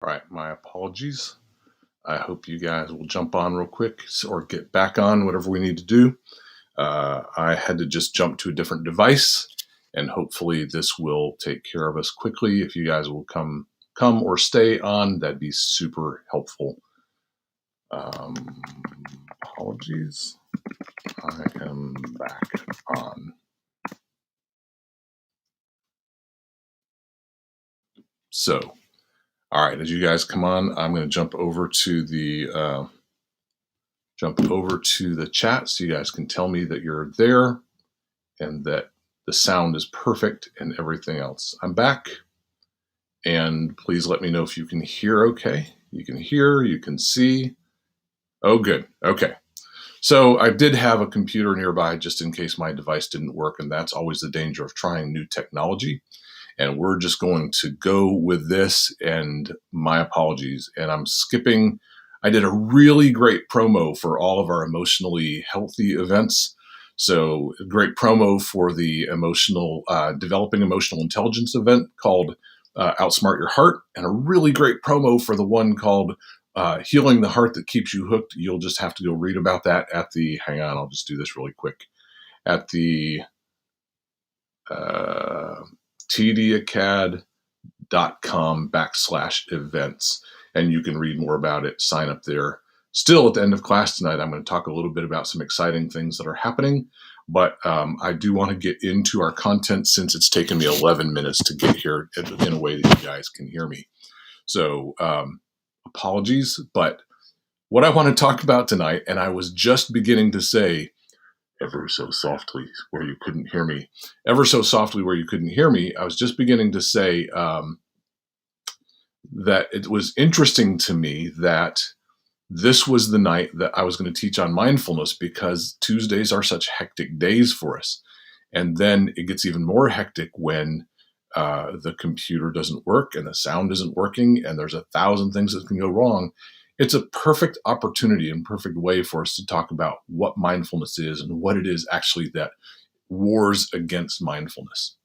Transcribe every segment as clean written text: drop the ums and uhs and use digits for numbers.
All right, my apologies. I hope you guys will jump on real quick or get back on, whatever we need to do. I had to just jump to a different device, and hopefully this will take care of us quickly. If you guys will come or stay on, that'd be super helpful. Apologies. I am back on. So, all right, as you guys come on, I'm going to jump over to the chat so you guys can tell me that you're there and that the sound is perfect and everything else. I'm back, and please let me know if you can hear okay. You can hear, you can see. Oh, good. Okay. So I did have a computer nearby just in case my device didn't work, and that's always the danger of trying new technology. And we're just going to go with this, and my apologies. And I'm skipping. I did a really great promo for all of our emotionally healthy events. So great promo for the developing emotional intelligence event called Outsmart Your Heart, and a really great promo for the one called Healing the Heart That Keeps You Hooked. You'll just have to go read about that at the, hang on, I'll just do this really quick, at the tdacad.com/events. And you can read more about it, sign up there. Still, at the end of class tonight, I'm going to talk a little bit about some exciting things that are happening. But I do want to get into our content since it's taken me 11 minutes to get here in a way that you guys can hear me. So apologies, but what I want to talk about tonight, and I was just beginning to say ever so softly where you couldn't hear me, I was just beginning to say that it was interesting to me that this was the night that I was going to teach on mindfulness, because Tuesdays are such hectic days for us. And then it gets even more hectic when the computer doesn't work and the sound isn't working and there's 1,000 things that can go wrong. It's a perfect opportunity and perfect way for us to talk about what mindfulness is and what it is actually that wars against mindfulness.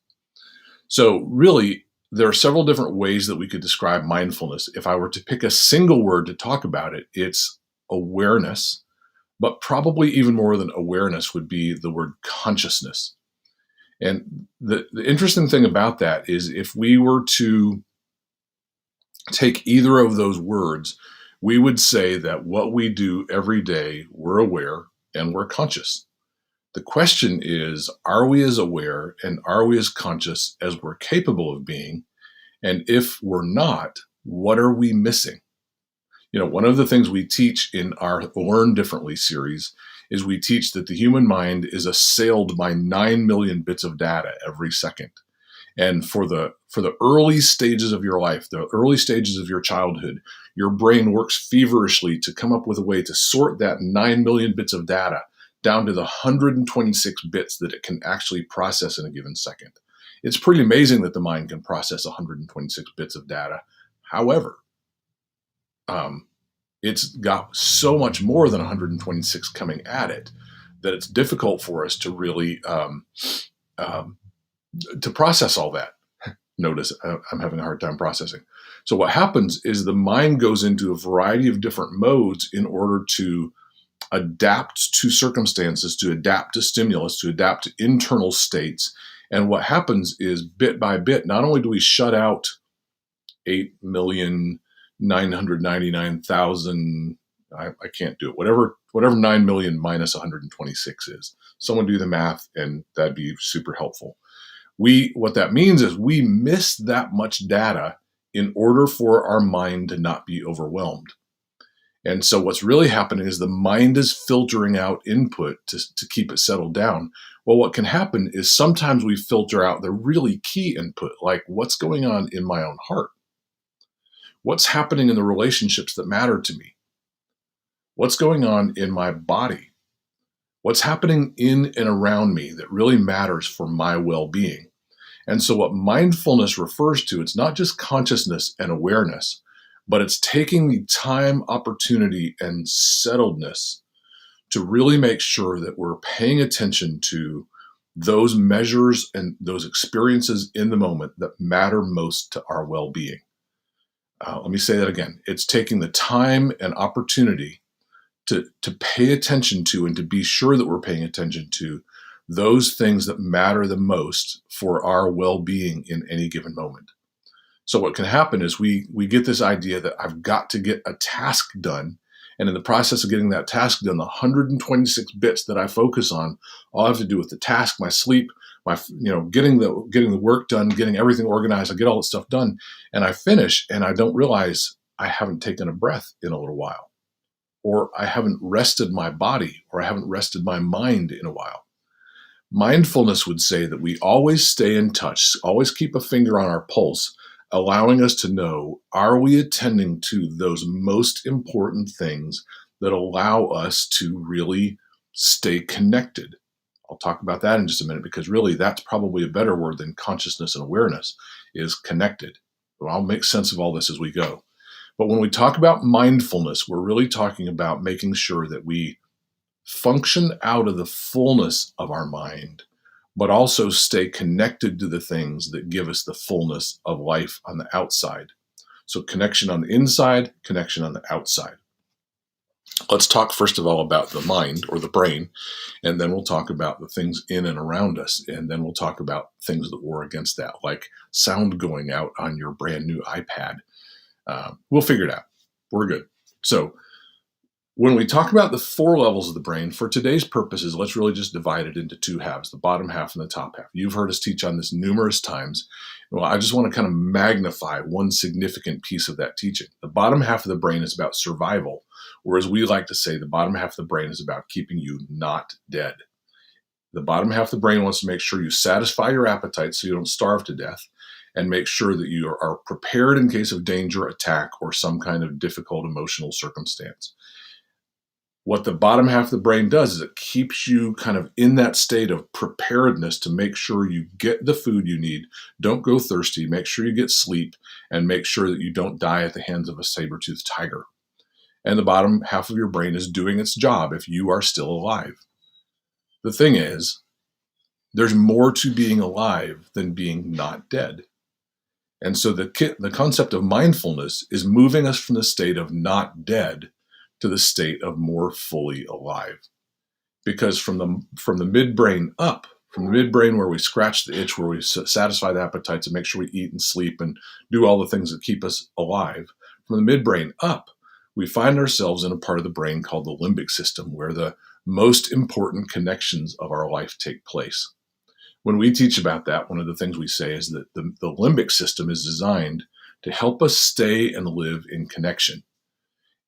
So really, there are several different ways that we could describe mindfulness. If I were to pick a single word to talk about it, it's awareness, but probably even more than awareness would be the word consciousness. And the interesting thing about that is if we were to take either of those words, we would say that what we do every day, we're aware and we're conscious. The question is, are we as aware and are we as conscious as we're capable of being? And if we're not, what are we missing? You know, one of the things we teach in our Learn Differently series is we teach that the human mind is assailed by 9 million bits of data every second. And for the early stages of your life, the early stages of your childhood, your brain works feverishly to come up with a way to sort that 9 million bits of data down to the 126 bits that it can actually process in a given second. It's pretty amazing that the mind can process 126 bits of data. However, it's got so much more than 126 coming at it that it's difficult for us to really to process all that. Notice I'm having a hard time processing. So what happens is the mind goes into a variety of different modes in order to adapt to circumstances, to adapt to stimulus, to adapt to internal states. And what happens is bit by bit, not only do we shut out 8,999,000, I can't do it, whatever 9 million minus 126 is. Someone do the math and that'd be super helpful. What that means is we miss that much data in order for our mind to not be overwhelmed. And so what's really happening is the mind is filtering out input to keep it settled down. Well, what can happen is sometimes we filter out the really key input, like what's going on in my own heart? What's happening in the relationships that matter to me? What's going on in my body? What's happening in and around me that really matters for my well-being? And so what mindfulness refers to, it's not just consciousness and awareness, but it's taking the time, opportunity, and settledness to really make sure that we're paying attention to those measures and those experiences in the moment that matter most to our well-being. Let me say that again. It's taking the time and opportunity to pay attention to and to be sure that we're paying attention to those things that matter the most for our well-being in any given moment. So what can happen is we get this idea that I've got to get a task done. And in the process of getting that task done, the 126 bits that I focus on, all I have to do with the task, my sleep, my getting the work done, getting everything organized, I get all that stuff done, and I finish, and I don't realize I haven't taken a breath in a little while, or I haven't rested my body, or I haven't rested my mind in a while. Mindfulness would say that we always stay in touch, always keep a finger on our pulse, allowing us to know, are we attending to those most important things that allow us to really stay connected? I'll talk about that in just a minute, because really that's probably a better word than consciousness and awareness, is connected. Well, I'll make sense of all this as we go. But when we talk about mindfulness, we're really talking about making sure that we function out of the fullness of our mind, but also stay connected to the things that give us the fullness of life on the outside. So connection on the inside, connection on the outside. Let's talk first of all about the mind, or the brain, and then we'll talk about the things in and around us, and then we'll talk about things that war against that, like sound going out on your brand new iPad. We'll figure it out. We're good. So when we talk about the four levels of the brain, for today's purposes, let's really just divide it into two halves, the bottom half and the top half. You've heard us teach on this numerous times. Well, I just want to kind of magnify one significant piece of that teaching. The bottom half of the brain is about survival, whereas we like to say the bottom half of the brain is about keeping you not dead. The bottom half of the brain wants to make sure you satisfy your appetite so you don't starve to death, and make sure that you are prepared in case of danger, attack, or some kind of difficult emotional circumstance. What the bottom half of the brain does is it keeps you kind of in that state of preparedness to make sure you get the food you need, don't go thirsty, make sure you get sleep, and make sure that you don't die at the hands of a saber-toothed tiger. And the bottom half of your brain is doing its job if you are still alive. The thing is, there's more to being alive than being not dead. And so the concept of mindfulness is moving us from the state of not dead to the state of more fully alive. Because from the midbrain up, from the midbrain where we scratch the itch, where we satisfy the appetites and make sure we eat and sleep and do all the things that keep us alive, from the midbrain up, we find ourselves in a part of the brain called the limbic system, where the most important connections of our life take place. When we teach about that, one of the things we say is that the limbic system is designed to help us stay and live in connection.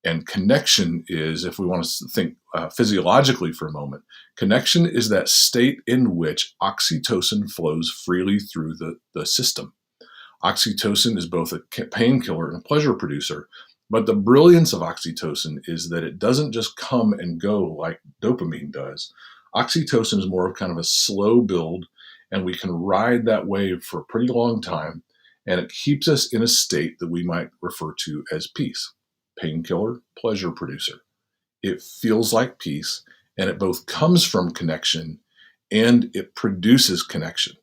And connection is, if we want to think physiologically for a moment, connection is that state in which oxytocin flows freely through the system. Oxytocin is both a painkiller and a pleasure producer, but the brilliance of oxytocin is that it doesn't just come and go like dopamine does. Oxytocin is more of kind of a slow build, and we can ride that wave for a pretty long time, and it keeps us in a state that we might refer to as peace. Painkiller, pleasure producer. It feels like peace, and it both comes from connection and it produces connection.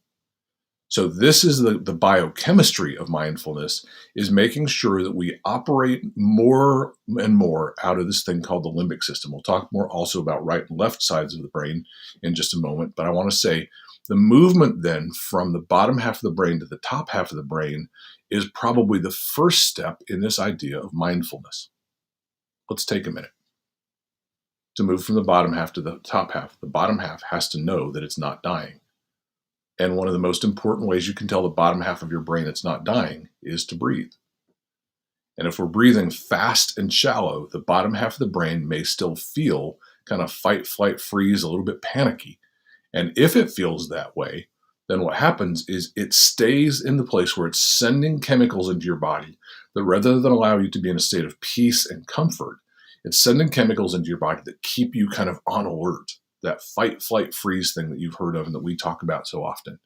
So this is the biochemistry of mindfulness, is making sure that we operate more and more out of this thing called the limbic system. We'll talk more also about right and left sides of the brain in just a moment, but I want to say the movement then from the bottom half of the brain to the top half of the brain is probably the first step in this idea of mindfulness. Let's take a minute. To move from the bottom half to the top half, the bottom half has to know that it's not dying. And one of the most important ways you can tell the bottom half of your brain it's not dying is to breathe. And if we're breathing fast and shallow, the bottom half of the brain may still feel kind of fight, flight, freeze, a little bit panicky. And if it feels that way, then what happens is it stays in the place where it's sending chemicals into your body that, rather than allow you to be in a state of peace and comfort, it's sending chemicals into your body that keep you kind of on alert, that fight, flight, freeze thing that you've heard of and that we talk about so often.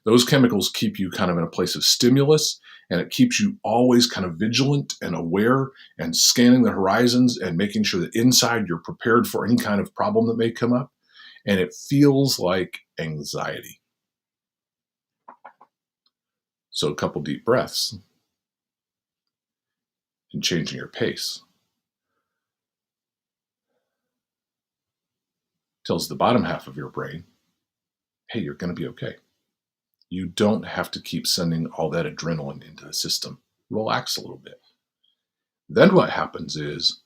Those chemicals keep you kind of in a place of stimulus, and it keeps you always kind of vigilant and aware and scanning the horizons and making sure that inside you're prepared for any kind of problem that may come up. And it feels like anxiety. So a couple deep breaths. and changing your pace. Tells the bottom half of your brain, hey, you're going to be okay. You don't have to keep sending all that adrenaline into the system. Relax a little bit. Then what happens is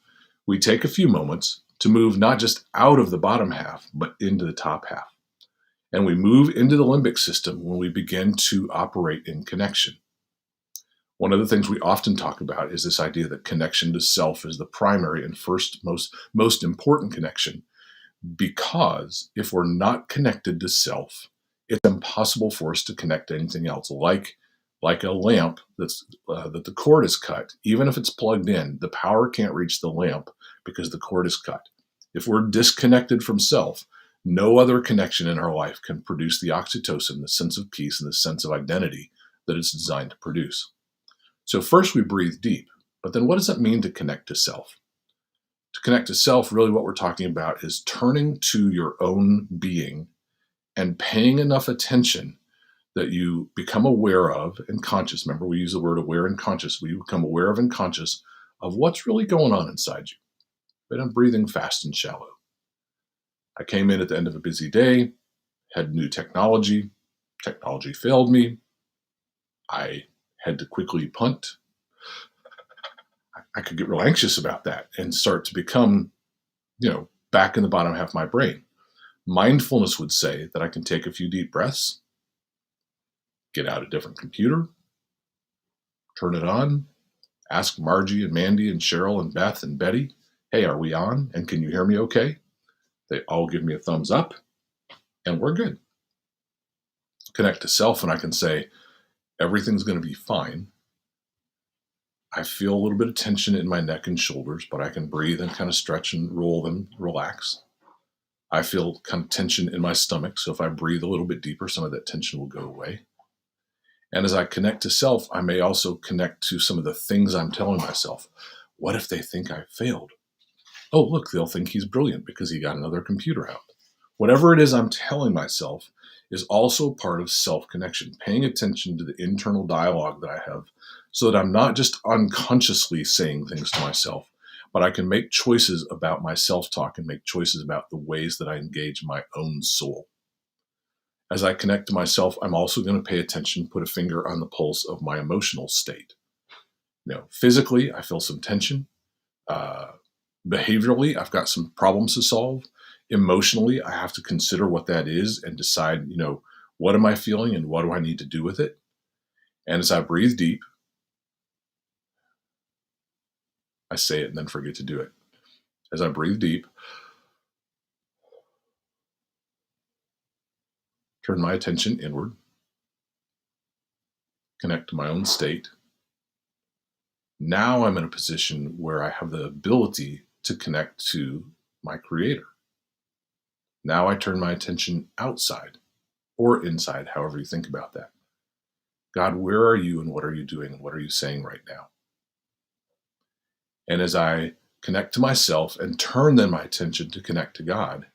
we take a few moments to move not just out of the bottom half, but into the top half. And we move into the limbic system when we begin to operate in connection. One of the things we often talk about is this idea that connection to self is the primary and first most important connection, because if we're not connected to self, it's impossible for us to connect to anything else. Like a lamp that the cord is cut. Even if it's plugged in, the power can't reach the lamp because the cord is cut. If we're disconnected from self, no other connection in our life can produce the oxytocin, the sense of peace, and the sense of identity that it's designed to produce. So first we breathe deep, but then what does that mean to connect to self? To connect to self, really what we're talking about is turning to your own being and paying enough attention that you become aware of and conscious. Remember, we use the word aware and conscious. We become aware of and conscious of what's really going on inside you. But I'm breathing fast and shallow. I came in at the end of a busy day, had new technology. Technology failed me. I had to quickly punt. I could get real anxious about that and start to become, back in the bottom half of my brain. Mindfulness would say that I can take a few deep breaths, get out a different computer, turn it on, ask Margie and Mandy and Cheryl and Beth and Betty, hey, are we on? And can you hear me okay? They all give me a thumbs up, and we're good. Connect to self, and I can say, everything's going to be fine. I feel a little bit of tension in my neck and shoulders, but I can breathe and kind of stretch and roll them, relax. I feel kind of tension in my stomach, so if I breathe a little bit deeper, some of that tension will go away. And as I connect to self, I may also connect to some of the things I'm telling myself. What if they think I failed? Oh, look, they'll think he's brilliant because he got another computer out. Whatever it is I'm telling myself is also part of self-connection, paying attention to the internal dialogue that I have so that I'm not just unconsciously saying things to myself, but I can make choices about my self-talk and make choices about the ways that I engage my own soul. As I connect to myself, I'm also going to pay attention, put a finger on the pulse of my emotional state. Physically, I feel some tension. Behaviorally, I've got some problems to solve. Emotionally, I have to consider what that is and decide, what am I feeling and what do I need to do with it? And as I breathe deep, I say it and then forget to do it. As I breathe deep, turn my attention inward, connect to my own state. Now I'm in a position where I have the ability to connect to my creator. Now I turn my attention outside or inside, however you think about that. God, where are you and what are you doing and what are you saying right now? And as I connect to myself and turn then my attention to connect to God,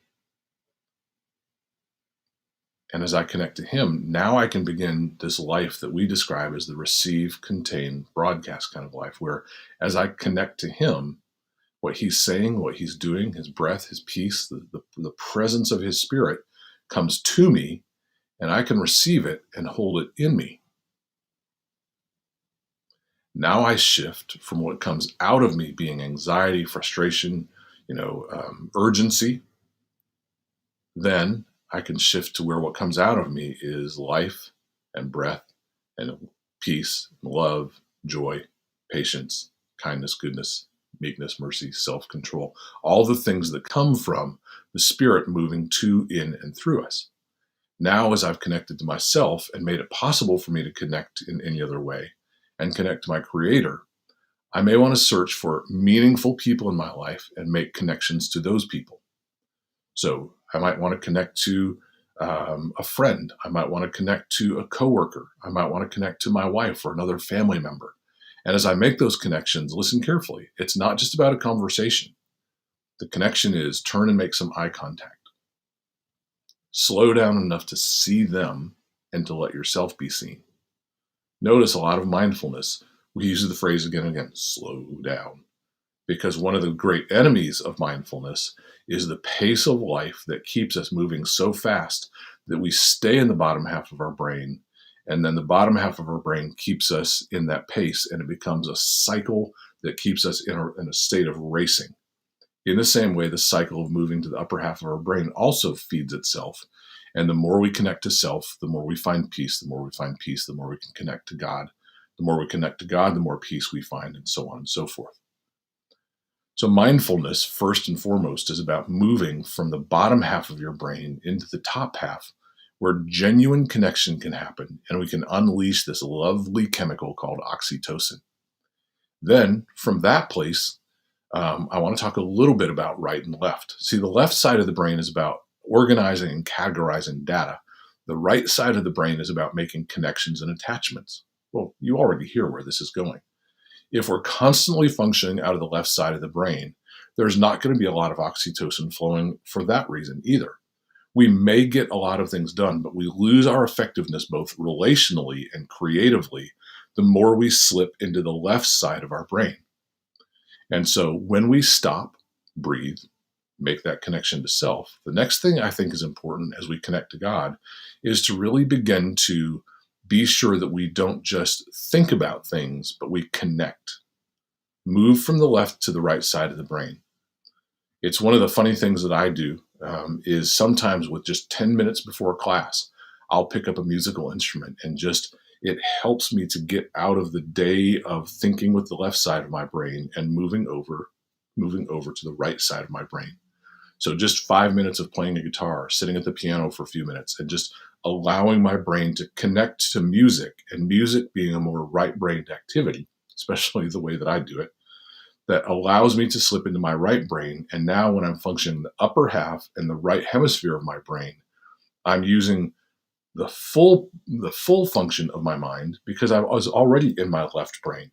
and as I connect to him, now I can begin this life that we describe as the receive, contain, broadcast kind of life, where as I connect to him, what he's saying, what he's doing, his breath, his peace, the presence of his spirit comes to me, and I can receive it and hold it in me. Now I shift from what comes out of me being anxiety, frustration, urgency. Then I can shift to where what comes out of me is life and breath and peace, love, joy, patience, kindness, goodness, meekness, mercy, self-control, all the things that come from the Spirit moving to, in, and through us. Now, as I've connected to myself and made it possible for me to connect in any other way and connect to my Creator, I may want to search for meaningful people in my life and make connections to those people. So I might want to connect to a friend. I might want to connect to a coworker. I might want to connect to my wife or another family member. And as I make those connections, listen carefully. It's not just about a conversation. The connection is turn and make some eye contact. Slow down enough to see them and to let yourself be seen. Notice a lot of mindfulness. We use the phrase again and again, slow down. Because one of the great enemies of mindfulness is the pace of life that keeps us moving so fast that we stay in the bottom half of our brain. And then the bottom half of our brain keeps us in that pace, and it becomes a cycle that keeps us in a state of racing. In the same way, the cycle of moving to the upper half of our brain also feeds itself. And the more we connect to self, the more we find peace. The more we find peace, the more we can connect to God. The more we connect to God, the more peace we find, and so on and so forth. So mindfulness, first and foremost, is about moving from the bottom half of your brain into the top half, where genuine connection can happen, and we can unleash this lovely chemical called oxytocin. Then, from that place, I want to talk a little bit about right and left. See, the left side of the brain is about organizing and categorizing data. The right side of the brain is about making connections and attachments. Well, you already hear where this is going. If we're constantly functioning out of the left side of the brain, there's not going to be a lot of oxytocin flowing for that reason either. We may get a lot of things done, but we lose our effectiveness both relationally and creatively the more we slip into the left side of our brain. And so when we stop, breathe, make that connection to self, the next thing I think is important as we connect to God is to really begin to be sure that we don't just think about things, but we connect. Move from the left to the right side of the brain. It's one of the funny things that I do is sometimes with just 10 minutes before class, I'll pick up a musical instrument and just it helps me to get out of the day of thinking with the left side of my brain and moving over to the right side of my brain. So just 5 minutes of playing a guitar, sitting at the piano for a few minutes, and just allowing my brain to connect to music, and music being a more right-brained activity, especially the way that I do it, that allows me to slip into my right brain. And now when I'm functioning in the upper half and the right hemisphere of my brain, I'm using the full function of my mind because I was already in my left brain.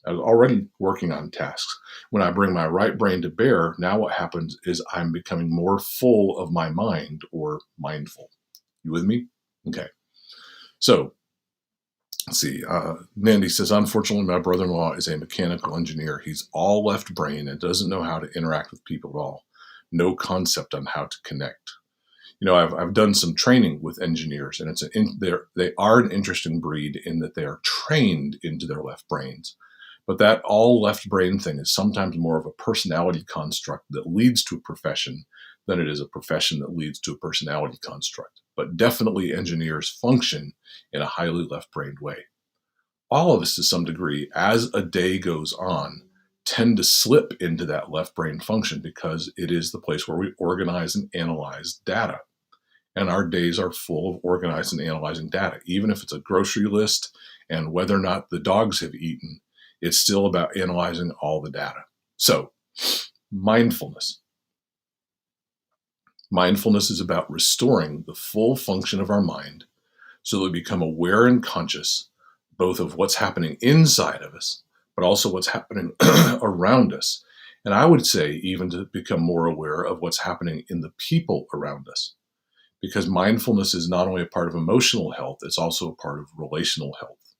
I was already working on tasks. When I bring my right brain to bear, now what happens is I'm becoming more full of my mind, or mindful. You with me? Okay. So let's see. Nandy says, unfortunately, my brother-in-law is a mechanical engineer. He's all left brain and doesn't know how to interact with people at all. No concept on how to connect. You know, I've done some training with engineers, and they are an interesting breed in that they are trained into their left brains. But that all left brain thing is sometimes more of a personality construct that leads to a profession than it is a profession that leads to a personality construct. But definitely engineers function in a highly left-brained way. All of us, to some degree, as a day goes on, tend to slip into that left brain function because it is the place where we organize and analyze data. And our days are full of organizing and analyzing data. Even if it's a grocery list and whether or not the dogs have eaten, it's still about analyzing all the data. So, mindfulness. Mindfulness is about restoring the full function of our mind so that we become aware and conscious both of what's happening inside of us, but also what's happening around us. And I would say even to become more aware of what's happening in the people around us. Because mindfulness is not only a part of emotional health, it's also a part of relational health.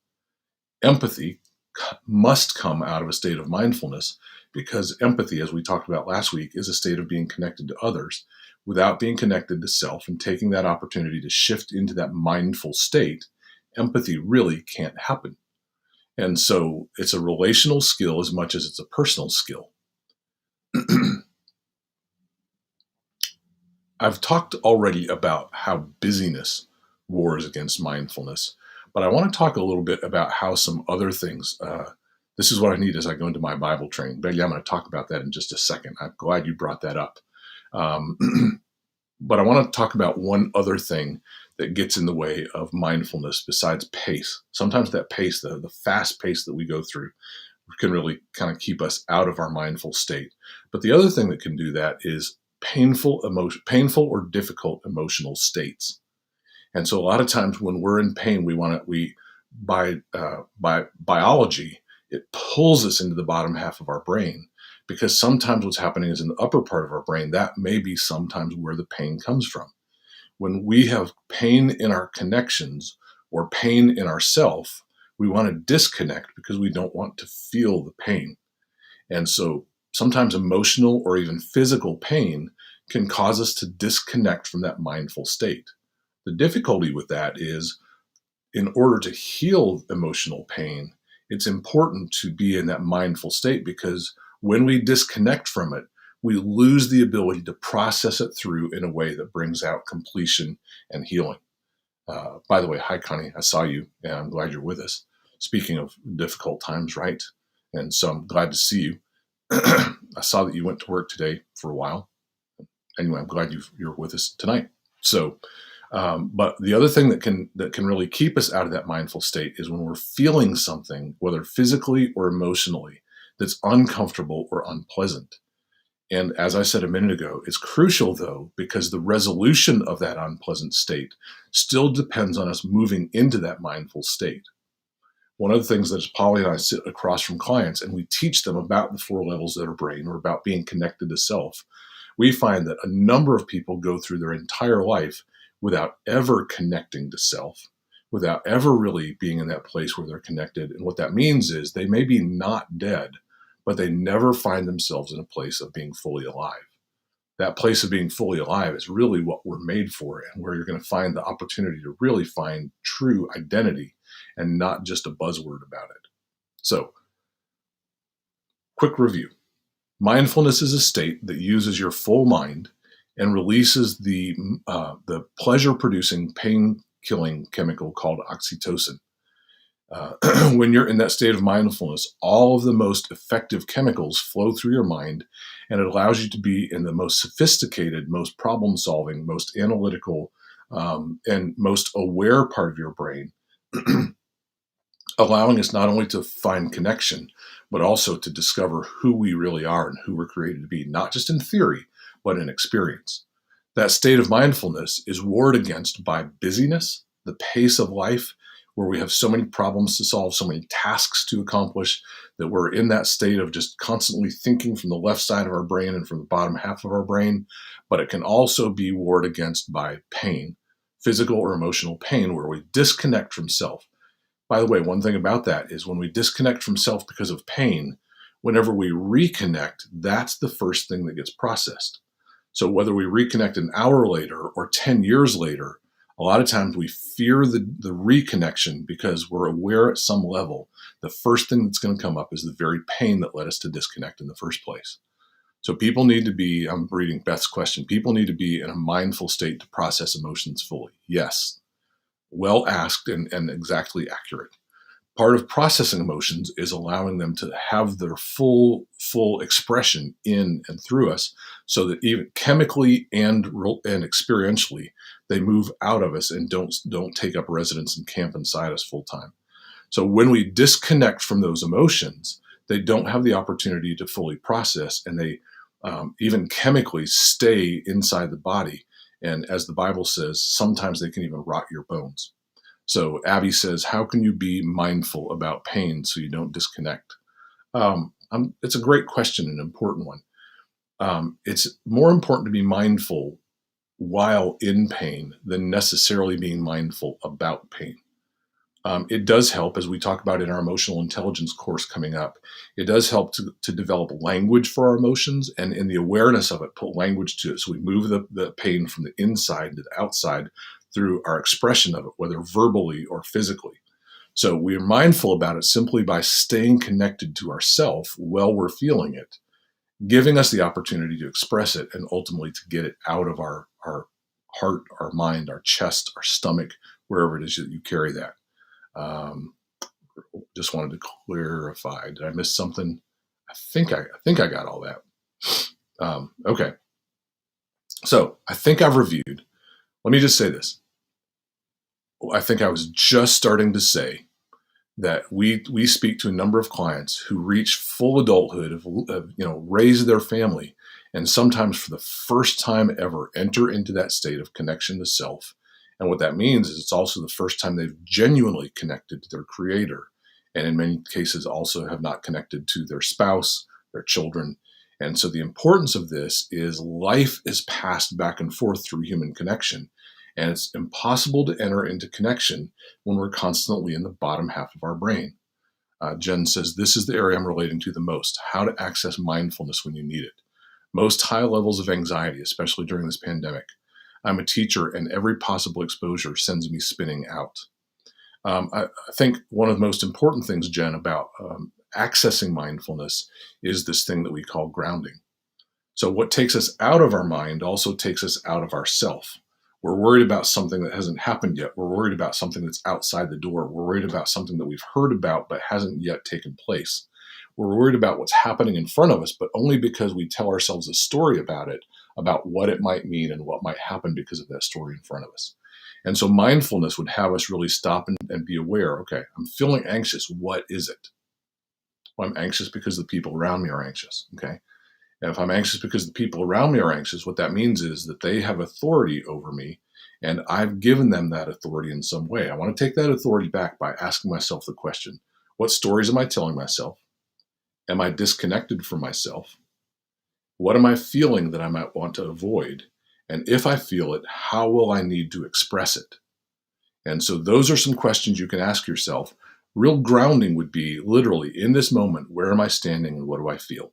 Empathy must come out of a state of mindfulness because empathy, as we talked about last week, is a state of being connected to others without being connected to self and taking that opportunity to shift into that mindful state. Empathy really can't happen. And so it's a relational skill as much as it's a personal skill. I've talked already about how busyness wars against mindfulness, but I want to talk a little bit about how some other things. This is what I need as I go into my Bible training. Betty, I'm going to talk about that in just a second. I'm glad you brought that up. But I want to talk about one other thing that gets in the way of mindfulness besides pace. Sometimes that pace, the fast pace that we go through, can really kind of keep us out of our mindful state. But the other thing that can do that is painful or difficult emotional states. And so a lot of times when we're in pain, by biology, it pulls us into the bottom half of our brain, because sometimes what's happening is in the upper part of our brain, that may be sometimes where the pain comes from. When we have pain in our connections or pain in ourself, We want to disconnect because we don't want to feel the pain. And so sometimes emotional or even physical pain can cause us to disconnect from that mindful state. The difficulty with that is, in order to heal emotional pain, it's important to be in that mindful state, because when we disconnect from it, we lose the ability to process it through in a way that brings out completion and healing. By the way, hi, Connie. I saw you, and I'm glad you're with us. Speaking of difficult times, right? And so I'm glad to see you. I saw that you went to work today for a while. Anyway, I'm glad you're with us tonight. So, but the other thing that can really keep us out of that mindful state is when we're feeling something, whether physically or emotionally, that's uncomfortable or unpleasant. And as I said a minute ago, it's crucial, though, because the resolution of that unpleasant state still depends on us moving into that mindful state. One of the things that is Polly and I sit across from clients and we teach them about the 4 levels of their brain, or about being connected to self, we find that a number of people go through their entire life without ever connecting to self, without ever really being in that place where they're connected. And what that means is they may be not dead, but they never find themselves in a place of being fully alive. That place of being fully alive is really what we're made for, and where you're going to find the opportunity to really find true identity and not just a buzzword about it. So, quick review. Mindfulness is a state that uses your full mind and releases the pleasure-producing, pain-killing chemical called oxytocin. When you're in that state of mindfulness, all of the most effective chemicals flow through your mind, and it allows you to be in the most sophisticated, most problem-solving, most analytical, and most aware part of your brain, allowing us not only to find connection, but also to discover who we really are and who we're created to be, not just in theory, but in experience. That state of mindfulness is warred against by busyness, the pace of life, where we have so many problems to solve, so many tasks to accomplish, that we're in that state of just constantly thinking from the left side of our brain and from the bottom half of our brain. But it can also be warred against by pain, physical or emotional pain, where we disconnect from self. By the way, one thing about that is, when we disconnect from self because of pain, whenever we reconnect, that's the first thing that gets processed. So whether we reconnect an hour later or 10 years later, a lot of times we fear the reconnection because we're aware at some level the first thing that's going to come up is the very pain that led us to disconnect in the first place. So people need to be, I'm reading Beth's question, people need to be in a mindful state to process emotions fully. Yes. Well asked and exactly accurate. Part of processing emotions is allowing them to have their full expression in and through us, so that even chemically and experientially, they move out of us and don't take up residence and camp inside us full time. So when we disconnect from those emotions, they don't have the opportunity to fully process, and they even chemically stay inside the body. And as the Bible says, sometimes they can even rot your bones. So Abby says, how can you be mindful about pain so you don't disconnect? It's a great question, an important one. It's more important to be mindful while in pain than necessarily being mindful about pain. It does help, as we talk about in our emotional intelligence course coming up, it does help to develop language for our emotions, and in the awareness of it, put language to it. So we move the pain from the inside to the outside through our expression of it, whether verbally or physically. So we're mindful about it simply by staying connected to ourself while we're feeling it, giving us the opportunity to express it and ultimately to get it out of our heart, our mind, our chest, our stomach, wherever it is that you carry that. Just wanted to clarify. Did I miss something? I think I got all that. Okay. So I think I've reviewed. Let me just say this. I think I was just starting to say that we speak to a number of clients who reach full adulthood, of raise their family, and sometimes for the first time ever enter into that state of connection to self. And what that means is it's also the first time they've genuinely connected to their creator, and in many cases also have not connected to their spouse, their children. And so the importance of this is life is passed back and forth through human connection. And it's impossible to enter into connection when we're constantly in the bottom half of our brain. Jen says, this is the area I'm relating to the most, how to access mindfulness when you need it. Most high levels of anxiety, especially during this pandemic. I'm a teacher, and every possible exposure sends me spinning out. I think one of the most important things, Jen, about accessing mindfulness is this thing that we call grounding. So what takes us out of our mind also takes us out of ourself. We're worried about something that hasn't happened yet. We're worried about something that's outside the door. We're worried about something that we've heard about but hasn't yet taken place. We're worried about what's happening in front of us, but only because we tell ourselves a story about it, about what it might mean and what might happen because of that story in front of us. And so mindfulness would have us really stop and be aware, okay, I'm feeling anxious. What is it? Well, I'm anxious because the people around me are anxious, okay? And if I'm anxious because the people around me are anxious, what that means is that they have authority over me, and I've given them that authority in some way. I want to take that authority back by asking myself the question, what stories am I telling myself? Am I disconnected from myself? What am I feeling that I might want to avoid? And if I feel it, how will I need to express it? And so those are some questions you can ask yourself. Real grounding would be literally in this moment, where am I standing and what do I feel?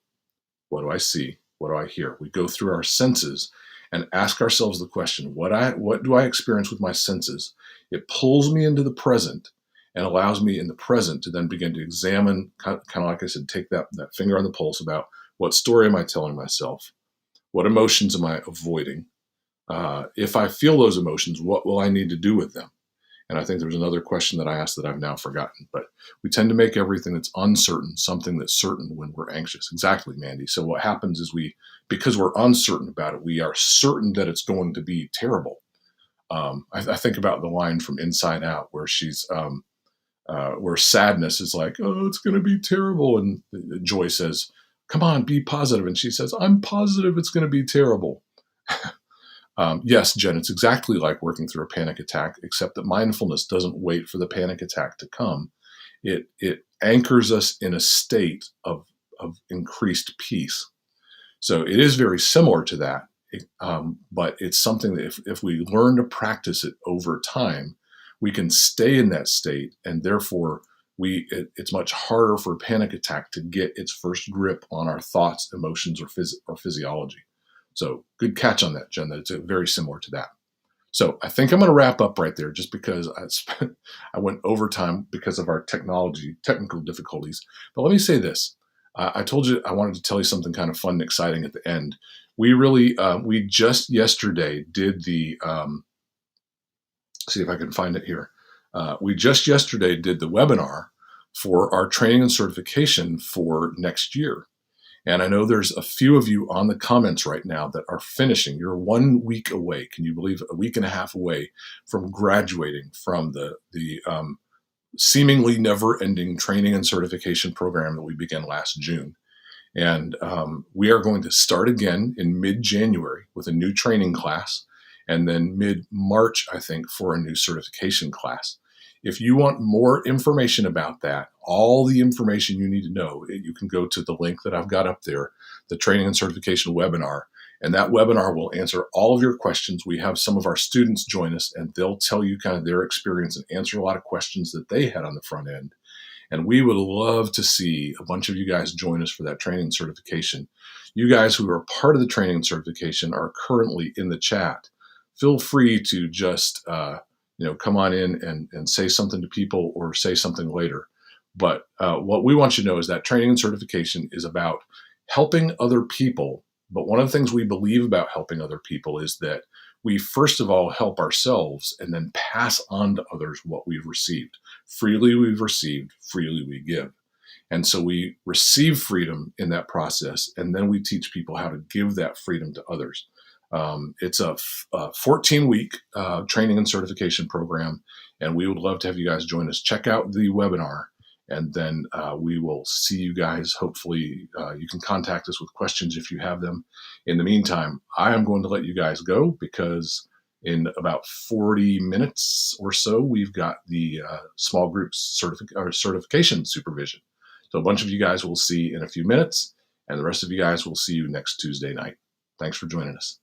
What do I see? What do I hear? We go through our senses and ask ourselves the question, what do I experience with my senses? It pulls me into the present and allows me in the present to then begin to examine, kind of like I said, take that finger on the pulse about what story am I telling myself? What emotions am I avoiding? If I feel those emotions, what will I need to do with them? And I think there's another question that I asked that I've now forgotten, but we tend to make everything that's uncertain something that's certain when we're anxious. Exactly, Mandy. So what happens is because we're uncertain about it, we are certain that it's going to be terrible. I think about the line from Inside Out where where sadness is like, oh, it's going to be terrible. And Joy says, come on, be positive. And she says, I'm positive it's going to be terrible. Yes, Jen, it's exactly like working through a panic attack, except that mindfulness doesn't wait for the panic attack to come. It anchors us in a state of increased peace. So it is very similar to that, but it's something that if we learn to practice it over time, we can stay in that state, and therefore it's much harder for a panic attack to get its first grip on our thoughts, emotions, or physiology. So good catch on that, Jen. That it's very similar to that. So I think I'm going to wrap up right there, just because I went overtime because of our technical difficulties. But let me say this: I told you I wanted to tell you something kind of fun and exciting at the end. We just yesterday did the see if I can find it here. We just yesterday did the webinar for our training and certification for next year. And I know there's a few of you on the comments right now that are finishing. You're 1 week away. Can you believe it? A week and a half away from graduating from the seemingly never-ending training and certification program that we began last June. And we are going to start again in mid-January with a new training class, and then mid-March, I think, for a new certification class. If you want more information about that, all the information you need to know, you can go to the link that I've got up there, the training and certification webinar. And that webinar will answer all of your questions. We have some of our students join us, and they'll tell you kind of their experience and answer a lot of questions that they had on the front end. And we would love to see a bunch of you guys join us for that training and certification. You guys who are part of the training and certification are currently in the chat. Feel free to just come on in and say something to people or say something later. But what we want you to know is that training and certification is about helping other people. But one of the things we believe about helping other people is that we first of all help ourselves and then pass on to others what we've received. Freely we've received, freely we give. And so we receive freedom in that process, and then we teach people how to give that freedom to others. It's a 14-week training and certification program, and we would love to have you guys join us. Check out the webinar, and then we will see you guys. Hopefully, you can contact us with questions if you have them. In the meantime, I am going to let you guys go because in about 40 minutes or so, we've got the small group certification supervision. So a bunch of you guys will see in a few minutes, and the rest of you guys will see you next Tuesday night. Thanks for joining us.